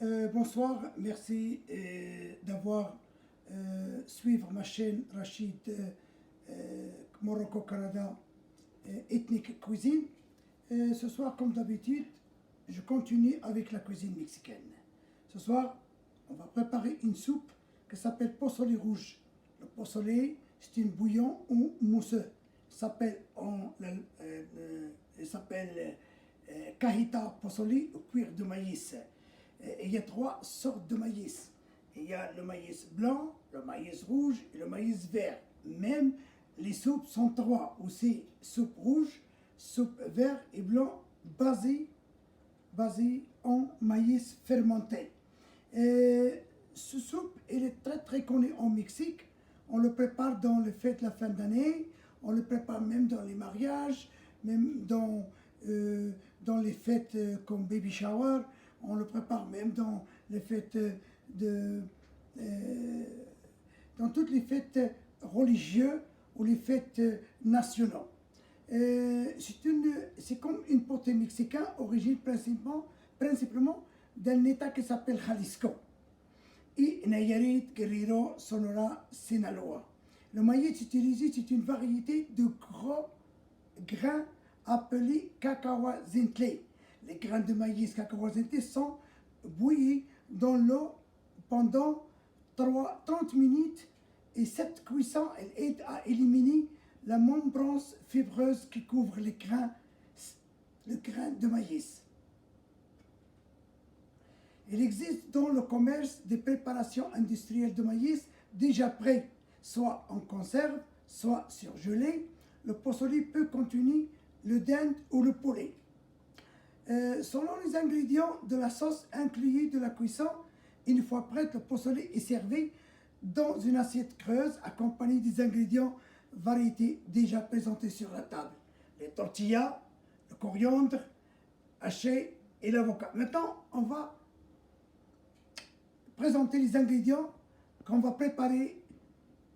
Bonsoir, merci d'avoir suivre ma chaîne Rachid Morocco-Canada Ethnic Cuisine. Ce soir, comme d'habitude, je continue avec la cuisine mexicaine. Ce soir, on va préparer une soupe qui s'appelle pozole rouge. Le pozole, c'est un bouillon ou mousseux. Il s'appelle cajita pozole au cuir de maïs. Et il y a trois sortes de maïs. Il y a le maïs blanc, le maïs rouge et le maïs vert. Même les soupes sont trois aussi: soupe rouge, soupe vert et blanc basée en maïs fermenté. Ce soupe, il est très connu en Mexique. On le prépare dans les fêtes de la fin d'année, on le prépare même dans les mariages, même dans les fêtes comme baby shower. On le prépare même dans les fêtes dans toutes les fêtes religieuses ou les fêtes nationales. C'est comme une potée mexicaine, origine principalement d'un état qui s'appelle Jalisco et Nayarit, Guerrero, Sonora, Sinaloa. Le maïs utilisé, c'est une variété de gros grains appelés cacahuazintle. Les grains de maïs cacahuazintle sont bouillis dans l'eau pendant 30 minutes, et cette cuisson elle aide à éliminer la membrane fibreuse qui couvre le grain de maïs. Il existe dans le commerce des préparations industrielles de maïs déjà prêts, soit en conserve, soit surgelés. Le pozole peut contenir le dinde ou le poulet. Selon les ingrédients de la sauce inclus de la cuisson, une fois prête, le pozole est servi dans une assiette creuse accompagnée des ingrédients variétés déjà présentés sur la table: les tortillas, le coriandre haché et l'avocat. Maintenant, on va présenter les ingrédients qu'on va préparer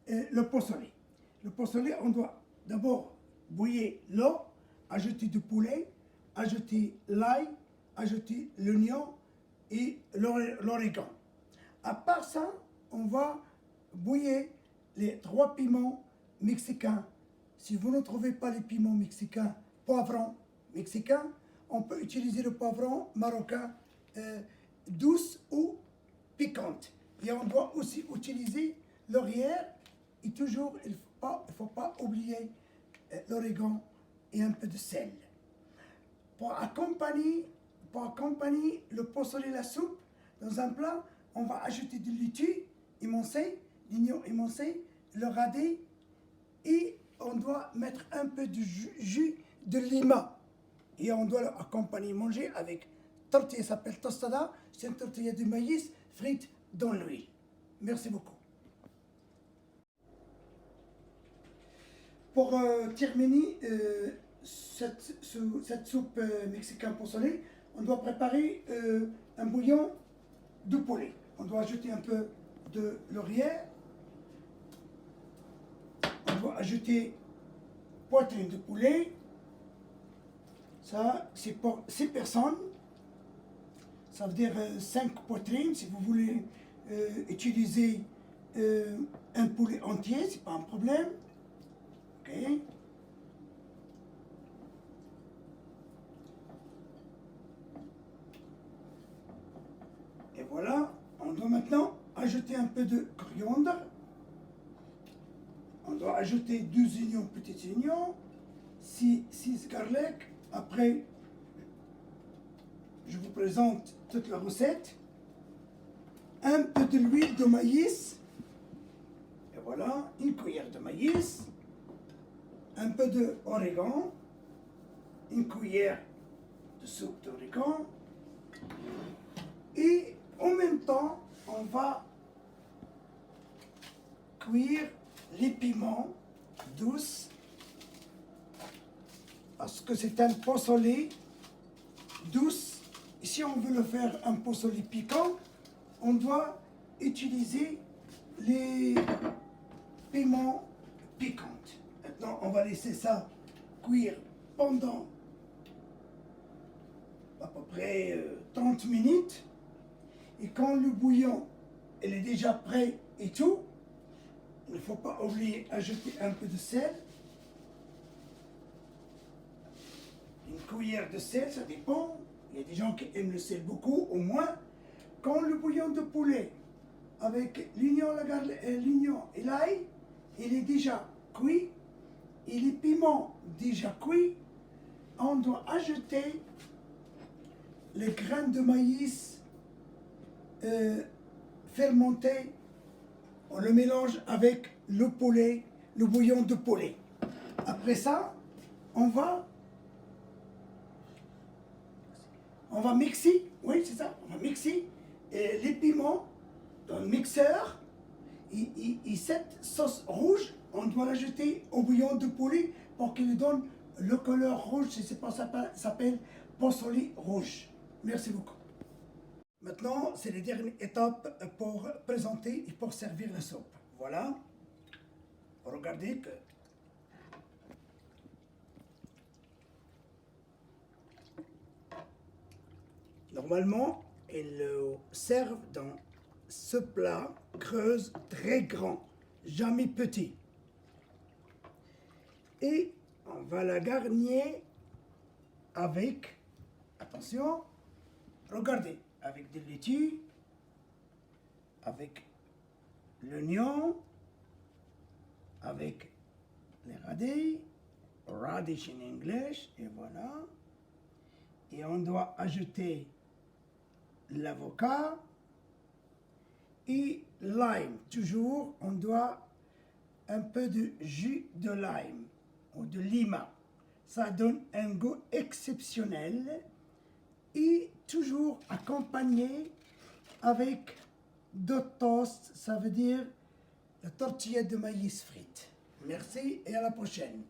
le pozole. Le pozole, on doit d'abord bouillir l'eau, ajouter du poulet, ajouter l'ail, ajouter l'oignon et l'origan. À part ça, on va bouillir les 3 piments mexicains. Si vous ne trouvez pas les piments mexicains, poivrons mexicains, on peut utiliser le poivron marocain douce ou piquante. Et on doit aussi utiliser laurier, et toujours il ne faut pas oublier l'origan et un peu de sel. Pour accompagner le pozole et la soupe, dans un plat, on va ajouter du laitue émincé, l'oignon émincé, le radis, et on doit mettre un peu de jus de lima. Et on doit l'accompagner, manger avec tortilla, ça s'appelle tostada, c'est une tortilla de maïs frite dans l'huile. Merci beaucoup. Pour terminer cette soupe mexicaine pozole, on doit préparer un bouillon de poulet. On doit ajouter un peu de laurier. On doit ajouter poitrine de poulet. Ça, c'est pour 6 personnes. Ça veut dire 5 poitrines. Si vous voulez utiliser un poulet entier, c'est pas un problème. Ok. Et voilà, on doit maintenant ajouter un peu de coriandre. On doit ajouter 12 oignons, petits oignons, 6 garlic. Après, je vous présente toute la recette. Un peu de l'huile de maïs. Et voilà, une cuillère de maïs. Un peu d'origan. Une cuillère de soupe d'origan. Et en même temps, on va cuire les piments douces, parce que c'est un pozole douce. Et si on veut le faire un pozole piquant, on doit utiliser les piments piquants. Maintenant, on va laisser ça cuire pendant à peu près 30 minutes. Et quand le bouillon il est déjà prêt et tout, il ne faut pas oublier d'ajouter un peu de sel. Une cuillère de sel, ça dépend. Il y a des gens qui aiment le sel beaucoup, au moins. Quand le bouillon de poulet avec l'oignon et l'ail, il est déjà cuit, et les piments déjà cuits, on doit ajouter les graines de maïs fermentés. On le mélange avec le poulet, le bouillon de poulet. Après ça, on va mixer, oui c'est ça, on va mixer les piments dans le mixeur. Et cette sauce rouge, on doit l'ajouter au bouillon de poulet pour qu'il donne le couleur rouge. C'est pas ça s'appelle pozole rouge. Merci beaucoup. Maintenant, c'est les dernières étapes pour présenter et pour servir la soupe. Voilà. Regardez que normalement, ils le servent dans ce plat creuse très grand, jamais petit. Et on va la garnir avec, attention, regardez, avec des laitues, avec l'oignon, avec les radis, radish in English, et voilà. Et on doit ajouter l'avocat et lime. Toujours, on doit un peu de jus de lime ou de lima. Ça donne un goût exceptionnel et toujours accompagné avec de toast, ça veut dire la tortilla de maïs frite. Merci et à la prochaine.